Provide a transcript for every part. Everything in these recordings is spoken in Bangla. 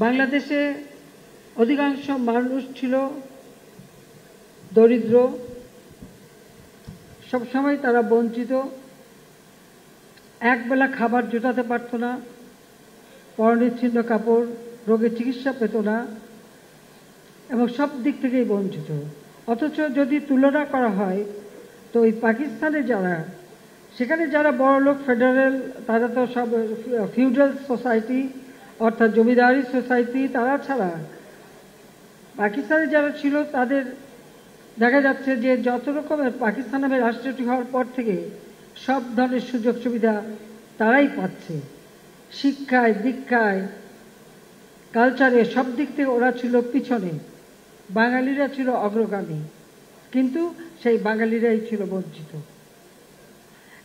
বাংলাদেশে অধিকাংশ মানুষ ছিল দরিদ্র, সবসময় তারা বঞ্চিত, একবেলা খাবার জোটাতে পারত না, পরনিচ্ছিন্ন কাপড়, রোগের চিকিৎসা পেত না এবং সব দিক থেকেই বঞ্চিত। অথচ যদি তুলনা করা হয় তো ওই পাকিস্তানে সেখানে যারা বড়লোক ফেডারেল, তারা তো সব ফিউডাল সোসাইটি অর্থাৎ জমিদারি সোসাইটি, তারা ছাড়া পাকিস্তানে যারা ছিল তাদের দেখা যাচ্ছে যে যত রকমের পাকিস্তান নামে রাষ্ট্রটি হওয়ার পর থেকে সব ধরনের সুযোগ সুবিধা তারাই পাচ্ছে। শিক্ষায়, দীক্ষায়, কালচারে সব দিক থেকে ওরা ছিল পিছনে, বাঙালিরা ছিল অগ্রগামী, কিন্তু সেই বাঙালিরাই ছিল বঞ্চিত।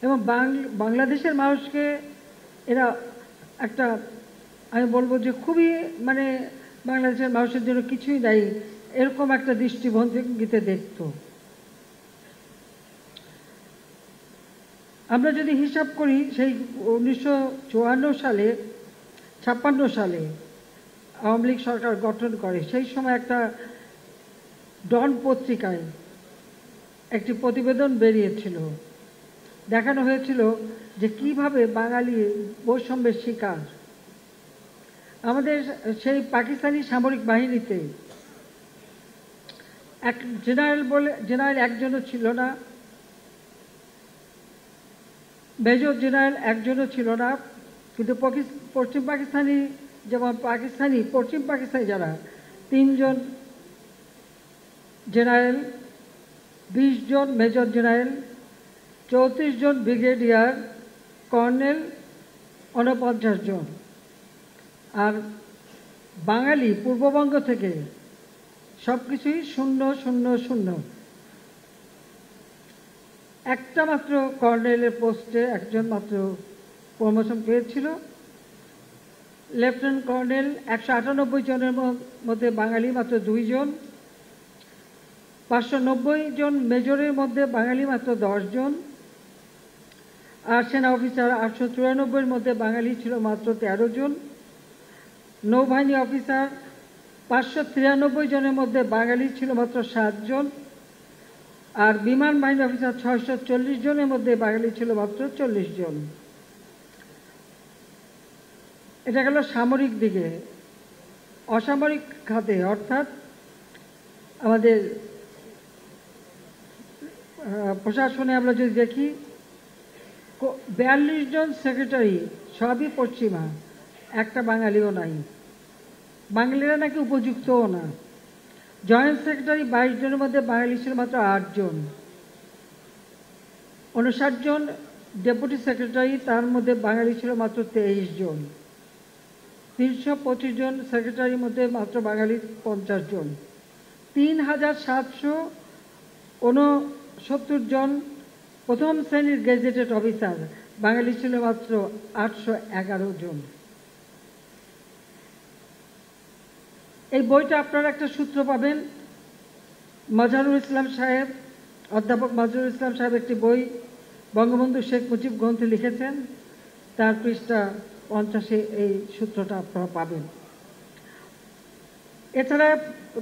এবং বাংলাদেশের মানুষকে এরা একটা, আমি বলবো যে খুবই বাংলাদেশের মানুষের জন্য কিছুই নাই এরকম একটা দৃষ্টিভঙ্গিতে দেখত। আমরা যদি হিসাব করি সেই 1954 সালে 56 সালে আওয়ামী লীগ সরকার গঠন করে, সেই সময় একটা ডন পত্রিকায় একটি প্রতিবেদন বেরিয়েছিল, দেখানো হয়েছিল যে কিভাবে বাঙালি বৈষম্যের শিকার। আমাদের সেই পাকিস্তানি সামরিক বাহিনীতে এক জেনারেল একজনও ছিল না, মেজর জেনারেল একজনও ছিল না, কিন্তু পশ্চিম পাকিস্তানি পশ্চিম পাকিস্তানি যারা 3 জন জেনারেল, 20 জন মেজর জেনারেল, 34 জন ব্রিগেডিয়ার, কর্নেল 49 জন। আর বাঙালি পূর্ববঙ্গ থেকে সবকিছুই 000। একটা মাত্র কর্নেলের পোস্টে একজন মাত্র প্রমোশন পেয়েছিল। লেফটেন্যান্ট কর্নেল 198 জনের মধ্যে বাঙালি মাত্র 2 জন, 590 জন মেজরের মধ্যে বাঙালি মাত্র 10 জন, আর সেনা অফিসার 894-এর মধ্যে বাঙালি ছিল মাত্র 13 জন। নৌবাহিনী অফিসার 593 জনের মধ্যে বাঙালি ছিল মাত্র 7 জন, আর বিমান বাহিনী অফিসার 640 জনের মধ্যে বাঙালি ছিল মাত্র 40 জন। এটা গেল সামরিক দিকে। অসামরিক খাতে অর্থাৎ আমাদের প্রশাসনে আমরা যদি দেখি 42 জন সেক্রেটারি, সবই পশ্চিমা, একটা বাঙালিও নাই, বাঙালিরা নাকি উপযুক্তও না। জয়েন্ট সেক্রেটারি 22 জনের মধ্যে বাঙালি ছিল মাত্র 8 জন, 59 জন ডেপুটি সেক্রেটারি, তার মধ্যে বাঙালি ছিল মাত্র 23 জন, 325 জন সেক্রেটারির মধ্যে মাত্র বাঙালি 50 জন, 3769 জন প্রথম শ্রেণীর গেজেটেড অফিসার, বাঙালি ছিল মাত্র 811 জন। এই বইটা আপনারা একটা সূত্র পাবেন, মাজহারুল ইসলাম সাহেব, অধ্যাপক মাজহারুল ইসলাম সাহেব একটি বই বঙ্গবন্ধু শেখ মুজিব গ্রন্থে লিখেছেন, তার পৃষ্ঠা 50-এ এই সূত্রটা আপনারা পাবেন। এছাড়া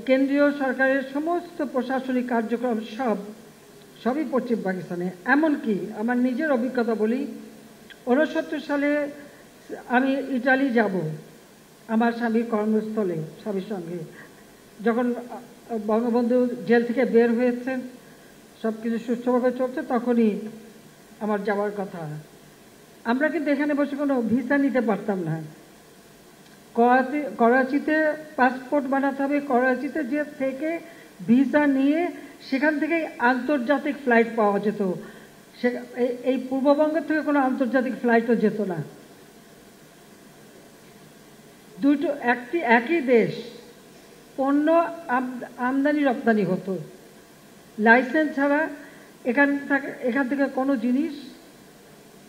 কেন্দ্রীয় সরকারের সমস্ত প্রশাসনিক কার্যক্রম সবই পশ্চিম পাকিস্তানে। এমনকি আমার নিজের অভিজ্ঞতা বলি, 69 সালে আমি ইটালি যাব আমার স্বামীর কর্মস্থলে, স্বামীর সঙ্গে, যখন বঙ্গবন্ধু জেল থেকে বের হয়েছেন, সব কিছু সুষ্ঠুভাবে চলছে, তখনই আমার যাওয়ার কথা। আমরা কিন্তু এখানে বসে কোনো ভিসা নিতে পারতাম না। করাচিতে পাসপোর্ট বানাতে হবে, করাচিতে যে থেকে ভিসা নিয়ে সেখান থেকেই আন্তর্জাতিক ফ্লাইট পাওয়া যেত। এই পূর্ববঙ্গ থেকে কোনো আন্তর্জাতিক ফ্লাইটও যেত না। একই দেশ, পণ্য আমদানি রপ্তানি হতো লাইসেন্স ছাড়া। এখান থেকে কোনো জিনিস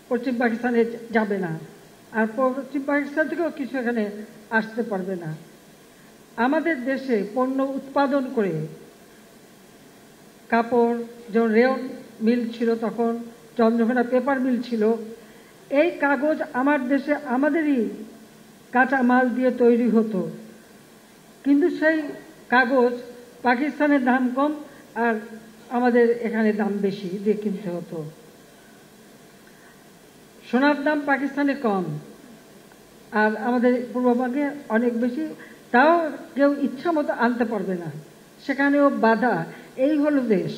পশ্চিম পাকিস্তানে যাবে না, আর পশ্চিম পাকিস্তান থেকেও কিছু এখানে আসতে পারবে না। আমাদের দেশে পণ্য উৎপাদন করে কাপড়, যেমন রেয়ন মিল ছিল তখন, চন্দ্রকোনা পেপার মিল ছিল, এই কাগজ আমার দেশে আমাদেরই কাঁচা মাল দিয়ে তৈরি হতো। কিন্তু সেই কাগজ পাকিস্তানের দাম কম আর আমাদের এখানে দাম বেশি দিয়ে কিনতে হতো। সোনার দাম পাকিস্তানে কম আর আমাদের পূর্ববঙ্গে অনেক বেশি, তাও কেউ ইচ্ছা মতো আনতে পারবে না, সেখানেও বাধা। এই হলো দেশ।